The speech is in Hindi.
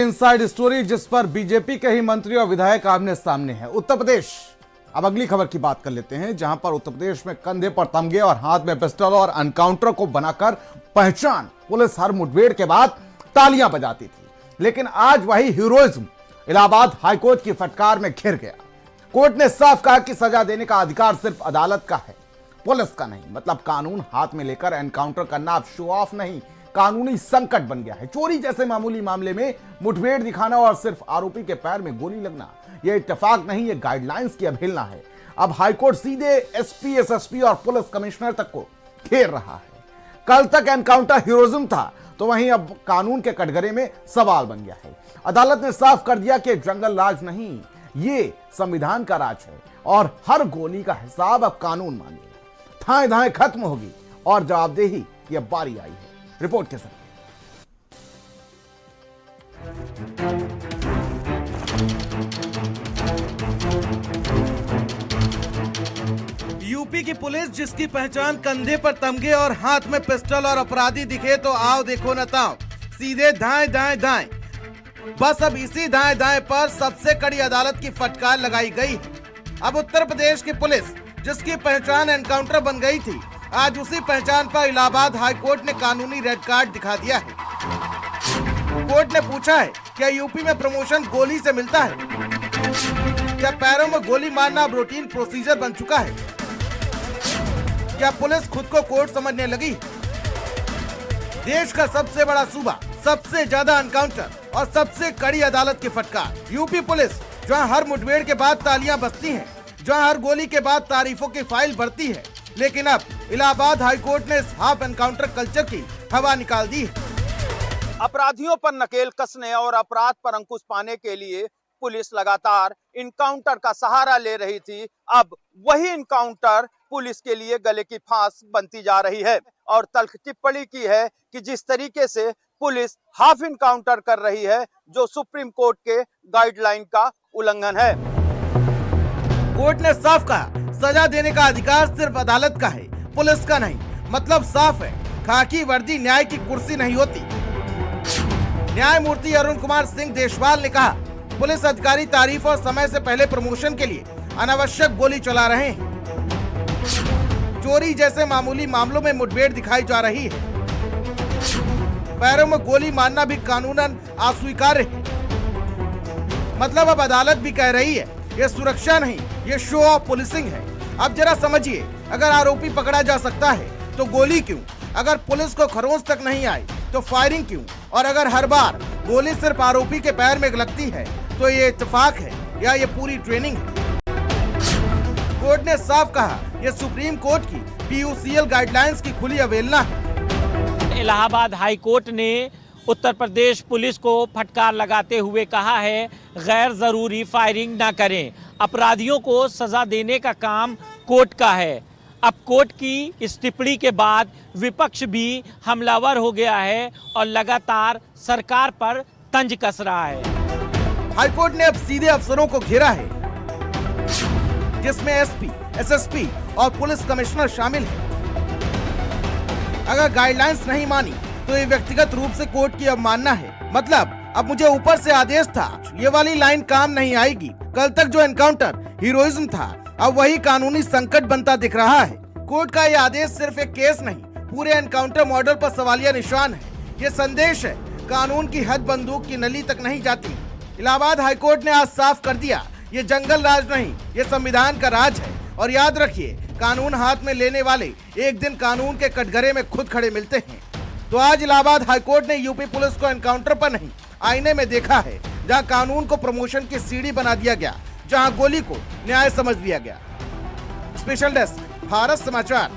इनसाइड स्टोरी जिस पर बीजेपी के ही मंत्री और विधायक आमने सामने हैं। उत्तर प्रदेश, अब अगली खबर की बात कर लेते हैं, जहां पर उत्तर प्रदेश में कंधे पर तमगे और हाथ में पिस्टल और एनकाउंटर को बनाकर पहचान पुलिस हर मुठभेड़ के बाद तालियां बजाती थी। लेकिन आज वही हीरोइज्म इलाहाबाद हाईकोर्ट की फटकार में घिर गया। कोर्ट ने साफ कहा कि सजा देने का अधिकार सिर्फ अदालत का है, पुलिस का नहीं। मतलब कानून हाथ में लेकर एनकाउंटर करना अब शो ऑफ नहीं, कानूनी संकट बन गया है। चोरी जैसे मामूली मामले में मुठभेड़ दिखाना और सिर्फ आरोपी के पैर में गोली लगना यह इत्तेफाक नहीं, यह गाइडलाइंस की अवहेलना है। अब हाईकोर्ट सीधे एसपी, एसएसपी और पुलिस कमिश्नर तक को घेर रहा है। कल तक एनकाउंटर हीरोइज्म था, तो वहीं अब कानून के कटघरे में सवाल बन गया है। अदालत ने साफ कर दिया कि जंगल राज नहीं, ये संविधान का राज है और हर गोली का हिसाब अब कानून मांगेगा। थाएं धाएं खत्म होगी और जवाबदेही की अब बारी आई है। रिपोर्ट के साथ यूपी की पुलिस जिसकी पहचान कंधे पर तमगे और हाथ में पिस्टल और अपराधी दिखे तो आओ देखो न ताओ, सीधे दाएं दाएं दाएं। बस अब इसी दाएं दाएं पर सबसे कड़ी अदालत की फटकार लगाई गई है। अब उत्तर प्रदेश की पुलिस जिसकी पहचान एनकाउंटर बन गई थी, आज उसी पहचान पर इलाहाबाद हाईकोर्ट ने कानूनी रेड कार्ड दिखा दिया है। कोर्ट ने पूछा है, क्या यूपी में प्रमोशन गोली से मिलता है? क्या पैरों में गोली मारना अब रूटीन प्रोसीजर बन चुका है? क्या पुलिस खुद को कोर्ट समझने लगी? देश का सबसे बड़ा सूबा, सबसे ज्यादा एनकाउंटर और सबसे कड़ी अदालत की फटकार। यूपी पुलिस जहां हर मुठभेड़ के बाद तालियां बजती हैं, जहां हर गोली के बाद तारीफों की फाइल बढ़ती है, लेकिन अब इलाहाबाद हाईकोर्ट ने इस हाफ एनकाउंटर कल्चर की हवा निकाल दी है। अपराधियों पर नकेल कसने और अपराध पर अंकुश पाने के लिए पुलिस लगातार इनकाउंटर का सहारा ले रही थी। अब वही इनकाउंटर पुलिस के लिए गले की फांस बनती जा रही है और तल्ख टिप्पणी की है कि जिस तरीके से पुलिस हाफ इनकाउंटर कर रही है, जो सुप्रीम कोर्ट के गाइडलाइन का उल्लंघन है। कोर्ट ने साफ कहा, सजा देने का अधिकार सिर्फ अदालत का है, पुलिस का नहीं। मतलब साफ है, खाकी वर्दी न्याय की कुर्सी नहीं होती। न्यायमूर्ति अरुण कुमार सिंह देशवाल ने कहा, पुलिस अधिकारी तारीफ और समय से पहले प्रमोशन के लिए अनावश्यक गोली चला रहे हैं। चोरी जैसे मामूली मामलों में मुठभेड़ दिखाई जा रही है। पैरों में गोली मारना भी कानूनन अस्वीकार्य है। मतलब अब अदालत भी कह रही है, ये सुरक्षा नहीं, ये शो ऑफ पुलिसिंग है। अब जरा समझिए, अगर आरोपी पकड़ा जा सकता है तो गोली क्यों? अगर पुलिस को खरोंच तक नहीं आई तो फायरिंग क्यों? और अगर हर बार गोली सिर्फ आरोपी के पैर में लगती है तो ये इत्तेफाक है या ये पूरी ट्रेनिंग है? कोर्ट ने साफ कहा, ये सुप्रीम कोर्ट की पीयूसीएल गाइडलाइंस की खुली अवहेलना है। इलाहाबाद हाई कोर्ट ने उत्तर प्रदेश पुलिस को फटकार लगाते हुए कहा है, गैर जरूरी फायरिंग ना करें। अपराधियों को सजा देने का काम कोर्ट का है। अब कोर्ट की इस टिप्पणी के बाद विपक्ष भी हमलावर हो गया है और लगातार सरकार पर तंज कस रहा है। हाईकोर्ट ने अब सीधे अफसरों को घेरा है, जिसमें एसपी, एसएसपी और पुलिस कमिश्नर शामिल हैं। अगर गाइडलाइंस नहीं मानी तो ये व्यक्तिगत रूप से कोर्ट की अवमानना है। मतलब अब मुझे ऊपर से आदेश था, ये वाली लाइन काम नहीं आएगी। कल तक जो एनकाउंटर हीरोइज्म था, अब वही कानूनी संकट बनता दिख रहा है। कोर्ट का ये आदेश सिर्फ एक केस नहीं, पूरे एनकाउंटर मॉडल पर सवालिया निशान है। ये संदेश है, कानून की हद बंदूक की नली तक नहीं जाती। इलाहाबाद हाईकोर्ट ने आज साफ कर दिया, ये जंगल राज नहीं, ये संविधान का राज है। और याद रखिए, कानून हाथ में लेने वाले एक दिन कानून के कटघरे में खुद खड़े मिलते हैं। तो आज इलाहाबाद हाईकोर्ट ने यूपी पुलिस को एनकाउंटर पर नहीं, आईने में देखा है, जहां कानून को प्रमोशन की सीढ़ी बना दिया गया, जहां गोली को न्याय समझ लिया गया। स्पेशल डेस्क, भारत समाचार।